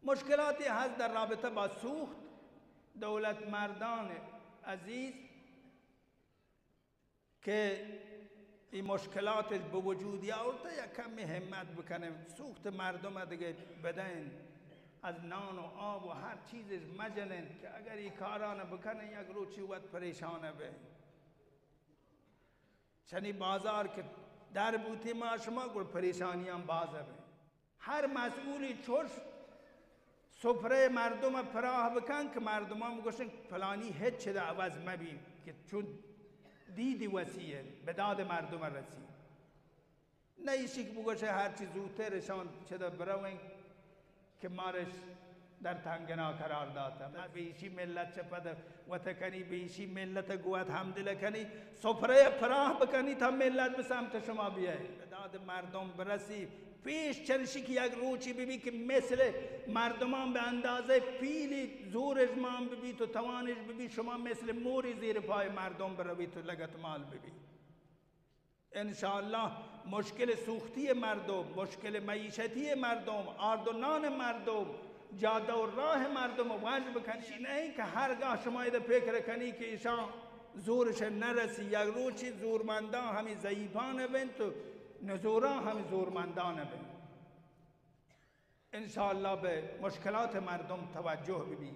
مشکلاتی هست در رابطه با سوخت. دولت مردان عزیز که این مشکلات به وجود آورده یک کمی همت بکنه، سوخت مردم دیگه بدن از نان و آب و هر چیزش مجلن که اگر این کارانه بکنه یک روچی وقت پریشانه به چنی بازار که در بوتی ما شما گل پریشانی هم بازه به هر مسئولی چوش سفره مردم پراه بکن که مردم هم گوشن فلانی هیچ چه عوض مبین که چون دیدی وسیعه به داد مردم رسید نه ایشی که بگوشه هرچی زودترشان چه دا بروین که مارش در تنگنا قرار داتا به ایشی ملت چپد و تکنی به ایشی ملت گوت حمدل کنی سفره پراه بکنی تا ملت به سمت شما بیایی به داد مردم برسی پیش چنشی که یک روچی ببی که مثل مردمان به اندازه پیلی زورش مان ببی تو توانش ببی شما مثل موری زیر پای مردم بروی تو لگت مال ببی انشاءالله مشکل سوختی مردم، مشکل معیشتی مردم، آرد و نان مردم، جاده و راه مردم رو وجه بکنی نه که هرگاه شما ایده فکر کنی که ایشان زورش نرسی یک روچی زورمندان همی ضعیفانه بین تو نزوران همی زورمندانه بین انشاءالله به مشکلات مردم توجه ببین